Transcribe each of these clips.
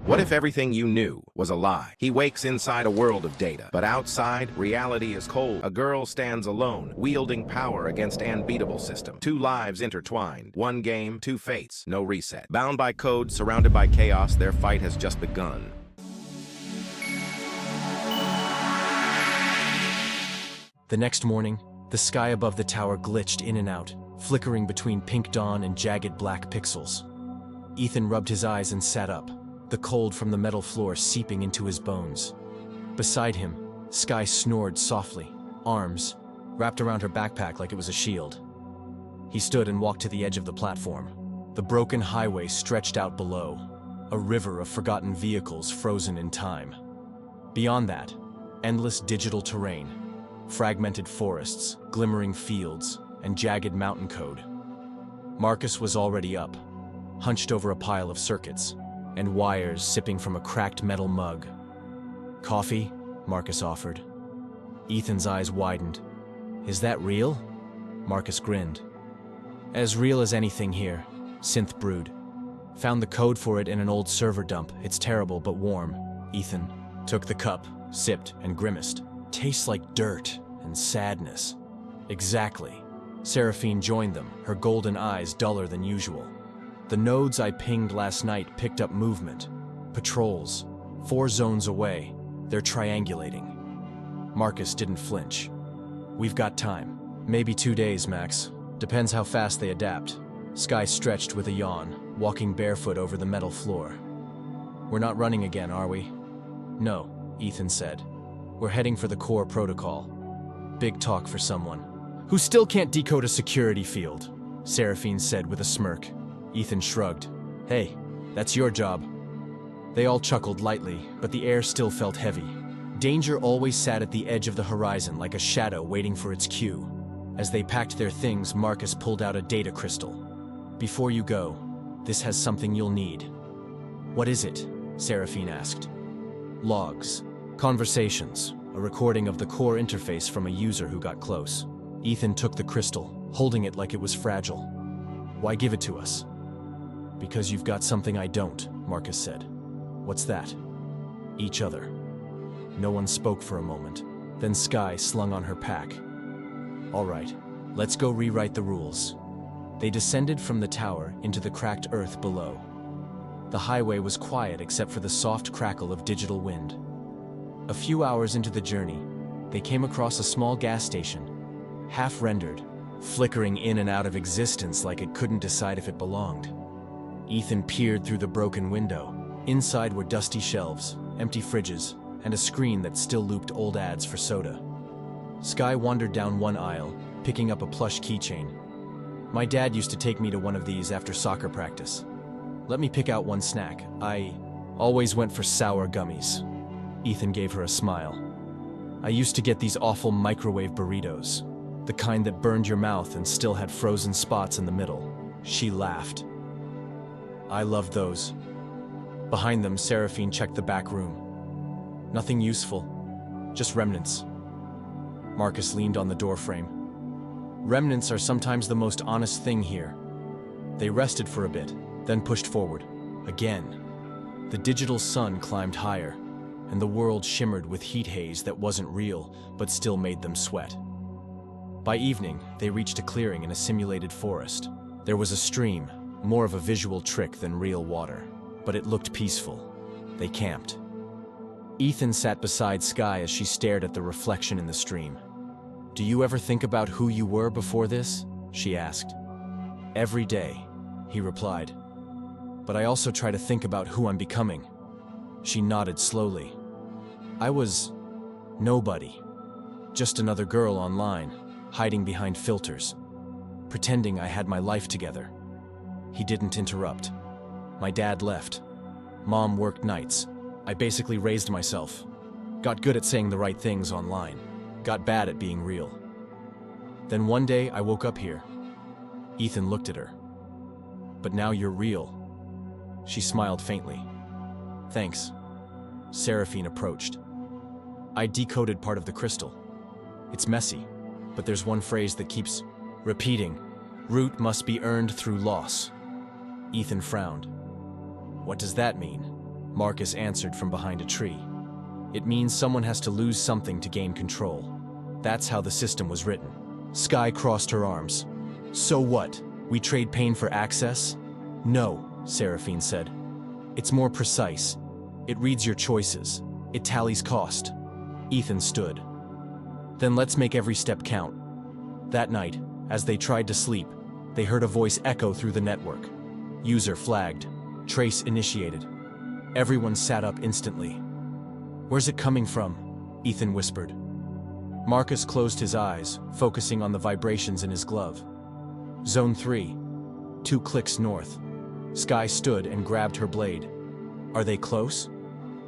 What if everything you knew was a lie? He wakes inside a world of data, but outside, reality is cold. A girl stands alone, wielding power against an unbeatable system. Two lives intertwined. One game, two fates, no reset. Bound by code, surrounded by chaos, their fight has just begun. The next morning, the sky above the tower glitched in and out, flickering between pink dawn and jagged black pixels. Ethan rubbed his eyes and sat up, the cold from the metal floor seeping into his bones. Beside him, Sky snored softly, arms wrapped around her backpack like it was a shield. He stood and walked to the edge of the platform. The broken highway stretched out below, a river of forgotten vehicles frozen in time. Beyond that, endless digital terrain, fragmented forests, glimmering fields, and jagged mountain code. Marcus was already up, hunched over a pile of circuits and wires sipping from a cracked metal mug. "Coffee?" Marcus offered. Ethan's eyes widened. "Is that real?" Marcus grinned. "As real as anything here," Synth brewed. "Found the code for it in an old server dump. It's terrible but warm." Ethan took the cup, sipped, and grimaced. "Tastes like dirt and sadness." "Exactly." Seraphine joined them, her golden eyes duller than usual. "The nodes I pinged last night picked up movement. Patrols. 4 zones away. They're triangulating." Marcus didn't flinch. "We've got time. Maybe 2 days, max. Depends how fast they adapt." Sky stretched with a yawn, walking barefoot over the metal floor. "We're not running again, are we?" "No," Ethan said. "We're heading for the core protocol." Big talk for someone who still can't decode a security field, Seraphine said with a smirk. Ethan shrugged. "Hey, that's your job." They all chuckled lightly, but the air still felt heavy. Danger always sat at the edge of the horizon like a shadow waiting for its cue. As they packed their things, Marcus pulled out a data crystal. "Before you go, this has something you'll need." "What is it?" Seraphine asked. "Logs. Conversations. A recording of the core interface from a user who got close." Ethan took the crystal, holding it like it was fragile. "Why give it to us?" "Because you've got something I don't," Marcus said. "What's that?" "Each other." No one spoke for a moment. Then Sky slung on her pack. "All right, let's go rewrite the rules." They descended from the tower into the cracked earth below. The highway was quiet except for the soft crackle of digital wind. A few hours into the journey, they came across a small gas station, half-rendered, flickering in and out of existence like it couldn't decide if it belonged. Ethan peered through the broken window. Inside were dusty shelves, empty fridges, and a screen that still looped old ads for soda. Sky wandered down one aisle, picking up a plush keychain. "My dad used to take me to one of these after soccer practice. Let me pick out one snack. I always went for sour gummies." Ethan gave her a smile. "I used to get these awful microwave burritos, the kind that burned your mouth and still had frozen spots in the middle." She laughed. "I loved those." Behind them, Seraphine checked the back room. "Nothing useful, just remnants." Marcus leaned on the doorframe. "Remnants are sometimes the most honest thing here." They rested for a bit, then pushed forward. Again. The digital sun climbed higher, and the world shimmered with heat haze that wasn't real, but still made them sweat. By evening, they reached a clearing in a simulated forest. There was a stream, more of a visual trick than real water, but it looked peaceful. They camped. Ethan sat beside Sky as she stared at the reflection in the stream. "Do you ever think about who you were before this?" she asked. "Every day," he replied. "But I also try to think about who I'm becoming." She nodded slowly. "I was nobody. Just another girl online, hiding behind filters, pretending I had my life together." He didn't interrupt. "My dad left. Mom worked nights. I basically raised myself. Got good at saying the right things online. Got bad at being real. Then one day I woke up here." Ethan looked at her. "But now you're real." She smiled faintly. "Thanks." Seraphine approached. "I decoded part of the crystal. It's messy, but there's one phrase that keeps repeating. Root must be earned through loss." Ethan frowned. "What does that mean?" Marcus answered from behind a tree. It means someone has to lose something to gain control. That's how the system was written. Sky crossed her arms. So what? We trade pain for access? No, Seraphine said. It's more precise. It reads your choices. It tallies cost. Ethan stood. Then let's make every step count. That night, as they tried to sleep, they heard a voice echo through the network. User flagged. Trace initiated. Everyone sat up instantly. Where's it coming from? Ethan whispered. Marcus closed his eyes, focusing on the vibrations in his glove. Zone 3. 2 clicks north. Sky stood and grabbed her blade. Are they close?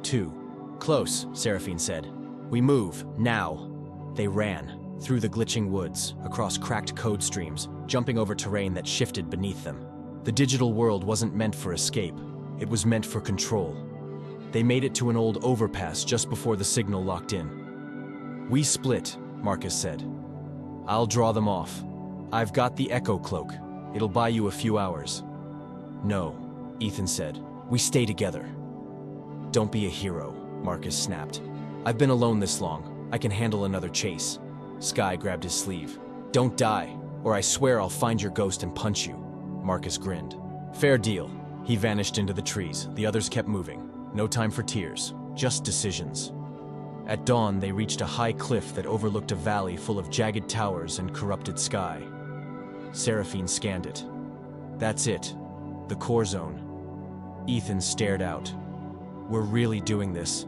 2. Close, Seraphine said. We move, now. They ran, through the glitching woods, across cracked code streams, jumping over terrain that shifted beneath them. The digital world wasn't meant for escape. It was meant for control. They made it to an old overpass just before the signal locked in. We split, Marcus said. I'll draw them off. I've got the Echo Cloak. It'll buy you a few hours. No, Ethan said. We stay together. Don't be a hero, Marcus snapped. I've been alone this long. I can handle another chase. Sky grabbed his sleeve. Don't die, or I swear I'll find your ghost and punch you. Marcus grinned. Fair deal. He vanished into the trees. The others kept moving. No time for tears, just decisions. At dawn, they reached a high cliff that overlooked a valley full of jagged towers and corrupted sky. Seraphine scanned it. That's it. The core zone. Ethan stared out. We're really doing this.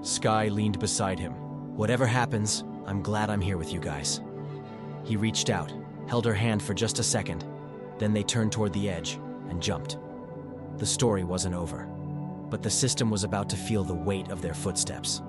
Sky leaned beside him. Whatever happens, I'm glad I'm here with you guys. He reached out, held her hand for just a second. Then they turned toward the edge and jumped. The story wasn't over, but the system was about to feel the weight of their footsteps.